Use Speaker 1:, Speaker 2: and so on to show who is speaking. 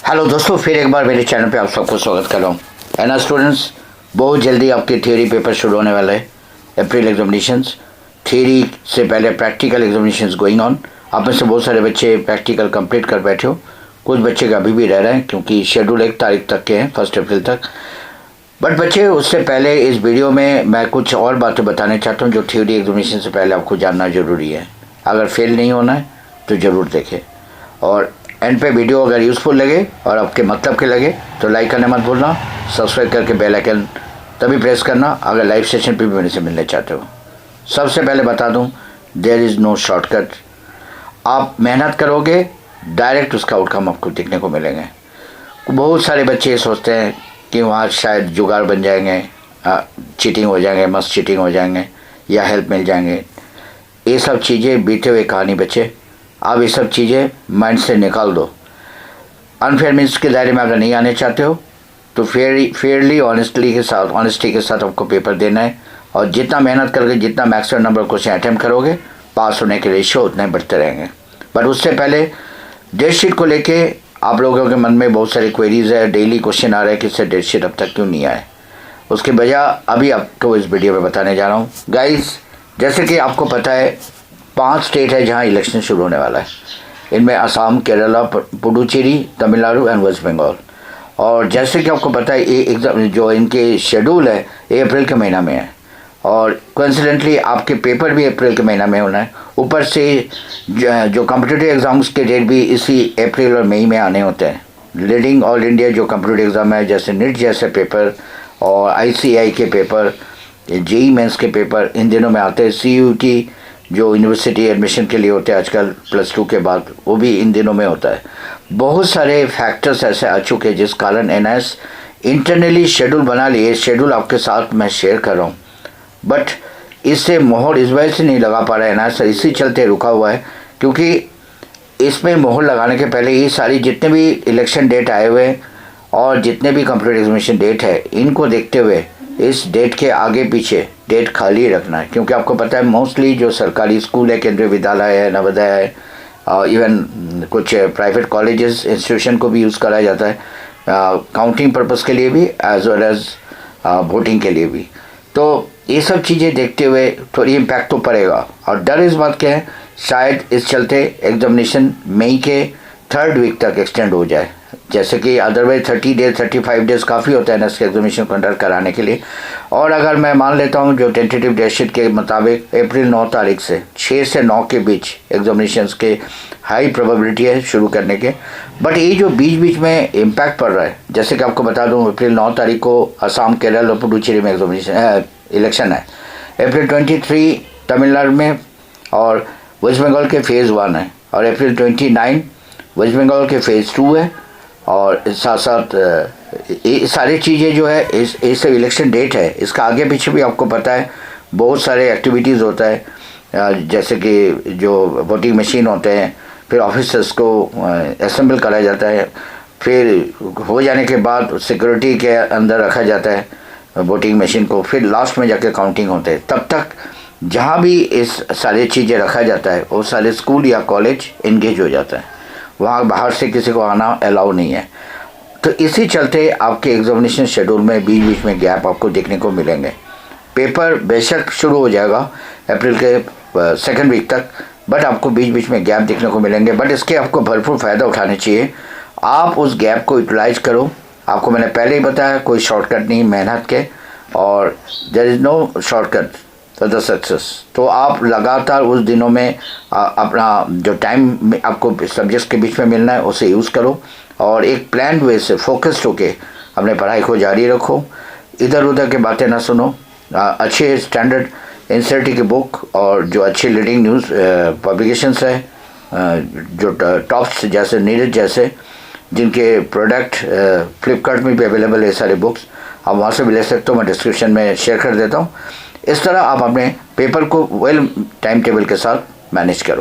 Speaker 1: Hello दोस्तों, फिर एक बार मेरे चैनल पे आप सबको स्वागत कर रहा हूँ। एना स्टूडेंट्स, बहुत जल्दी आपके थियोरी पेपर शुरू होने वाला है। अप्रैल एग्जामिनेशंस, थियोरी से पहले प्रैक्टिकल एग्जामिनेशंस गोइंग ऑन। आप में से बहुत सारे बच्चे प्रैक्टिकल कंप्लीट कर बैठे हो, कुछ बच्चे का अभी भी रह रहे हैं क्योंकि शेड्यूल 1 तारीख तक के हैं, 1 अप्रैल तक। बट बच्चे, उससे पहले इस वीडियो में मैं कुछ और बातें बताना चाहता हूँ जो थियोरी एग्जामिनेशन से पहले आपको जानना ज़रूरी है। अगर फेल नहीं होना है तो ज़रूर देखें, और एंड पे वीडियो अगर यूज़फुल लगे और आपके मतलब के लगे तो लाइक करने मत भूलना। सब्सक्राइब करके बेल आइकन तभी प्रेस करना अगर लाइव सेशन पे भी मेरे से मिलने चाहते हो। सबसे पहले बता दूं, देयर इज़ नो शॉर्टकट। आप मेहनत करोगे, डायरेक्ट उसका आउटकम आपको देखने को मिलेंगे। बहुत सारे बच्चे सोचते हैं कि वहाँ शायद जुगाड़ बन जाएंगे, चीटिंग हो जाएंगे, मस्त चीटिंग हो जाएंगे या हेल्प मिल जाएंगे। ये सब चीज़ें बीते हुए कहानी बच्चे। आप ये सब चीज़ें माइंड से निकाल दो। अनफेयर मीन्स के दायरे में अगर नहीं आने चाहते हो तो फेयरली ऑनेस्टी के साथ आपको पेपर देना है, और जितना मेहनत करोगे, जितना मैक्सिमम नंबर क्वेश्चन अटैम्प्ट करोगे, पास होने के रेशियो उतने बढ़ते रहेंगे। बट उससे पहले डेट शीट को लेके आप लोगों के मन में बहुत सारी क्वेरीज है। डेली क्वेश्चन आ रहा है कि इससे डेट शीट अब तक क्यों नहीं आए। उसके बजाय अभी आपको इस वीडियो में बताने जा रहा हूँ। गाइज, जैसे कि आपको पता है 5 स्टेट है जहां इलेक्शन शुरू होने वाला है। इनमें असम, केरला, पुडुचेरी, तमिलनाडु एंड वेस्ट बंगाल। और जैसे कि आपको पता है ये एग्जाम जो इनके शेड्यूल है ये अप्रैल के महीना में है, और कोइंसिडेंटली आपके पेपर भी अप्रैल के महीना में होना है। ऊपर से जो कॉम्पिटिटिव एग्ज़ाम्स के डेट भी इसी अप्रैल और मई में आने होते हैं। लीडिंग ऑल इंडिया जो कॉम्पिटिटिव एग्ज़ाम है, जैसे नीट जैसे पेपर और ICAI के पेपर, JEE मेंस के पेपर इन दिनों में आते हैं। CUT जो यूनिवर्सिटी एडमिशन के लिए होते हैं आजकल +2 के बाद, वो भी इन दिनों में होता है। बहुत सारे फैक्टर्स ऐसे आ चुके हैं जिस कारण NIS इंटरनली शेड्यूल बना लिए। शेड्यूल आपके साथ मैं शेयर कर रहा हूँ, बट इससे मोहर इस वजह से नहीं लगा पा रहा है NIS, इसी चलते रुका हुआ है क्योंकि इसमें मोहर लगाने के पहले ये सारी जितने भी इलेक्शन डेट आए हुए हैं और जितने भी कम्प्यूटर एग्जामिनेशन डेट है, इनको देखते हुए इस डेट के आगे पीछे डेट खाली रखना है। क्योंकि आपको पता है मोस्टली जो सरकारी स्कूल है, केंद्रीय विद्यालय है, नवोदय है, इवन कुछ प्राइवेट कॉलेजेस इंस्टीट्यूशन को भी यूज़ करा जाता है काउंटिंग पर्पस के लिए भी, एज वेल एज वोटिंग के लिए भी। तो ये सब चीज़ें देखते हुए थोड़ी इम्पैक्ट तो पड़ेगा, और डर इस बात के है शायद इस चलते एग्जामिनेशन मई के 3rd वीक तक एक्सटेंड हो जाए। जैसे कि अदरवाइज 30 डेज 35 डेज काफ़ी होता है NIS के एग्जामिनेशन कंडक्ट कराने के लिए। और अगर मैं मान लेता हूँ जो टेंटेटिव डेट शीट के मुताबिक अप्रैल 9 तारीख से 6 से 9 के बीच एग्जामिनेशंस के हाई प्रोबेबिलिटी है शुरू करने के। बट ये जो बीच बीच में इम्पैक्ट पड़ रहा है, जैसे कि आपको बता दूँ अप्रैल 9 तारीख को असम, केरल और पुडुचेरी में एग्जामिनेशन इलेक्शन है। अप्रैल 23 तमिलनाडु में और वेस्ट बंगाल के फेज़ 1 है, और अप्रैल 29 वेस्ट बंगाल के फेज़ 2 है। और साथ साथ ये सारी चीज़ें जो है इस इलेक्शन डेट है, इसका आगे पीछे भी आपको पता है बहुत सारे एक्टिविटीज़ होता है। जैसे कि जो वोटिंग मशीन होते हैं, फिर ऑफिसर्स को असेंबल कराया जाता है, फिर हो जाने के बाद सिक्योरिटी के अंदर रखा जाता है वोटिंग मशीन को, फिर लास्ट में जाके काउंटिंग होते हैं। तब तक जहाँ भी इस सारी चीज़ें रखा जाता है वो सारे स्कूल या कॉलेज इंगेज हो जाता है, वहाँ बाहर से किसी को आना अलाउ नहीं है। तो इसी चलते आपके एग्जामिनेशन शेड्यूल में बीच बीच में गैप आपको देखने को मिलेंगे। पेपर बेशक शुरू हो जाएगा अप्रैल के 2nd वीक तक, बट आपको बीच बीच में गैप देखने को मिलेंगे। बट इसके आपको भरपूर फ़ायदा उठाने चाहिए। आप उस गैप को यूटिलाइज करो। आपको मैंने पहले ही बताया कोई शॉर्टकट नहीं मेहनत के, और there is no shortcut for the success. तो आप लगातार उस दिनों में अपना जो टाइम आपको सब्जेक्ट्स के बीच में मिलना है उसे यूज़ करो, और एक प्लान वे से फोकस्ड होके अपने पढ़ाई को जारी रखो। इधर उधर की बातें ना सुनो। अच्छे स्टैंडर्ड NCERT की बुक और जो अच्छी लीडिंग न्यूज़ पब्लिकेशंस है, जो टॉप्स जैसे नीरज जैसे, जिनके प्रोडक्ट फ्लिपकार्ट में भी अवेलेबल है सारे बुक्स, आप वहाँ से भी ले सकते हो। मैं डिस्क्रिप्शन में शेयर कर देता हूँ। इस तरह आप अपने पेपर को वेल टाइम टेबल के साथ मैनेज करो।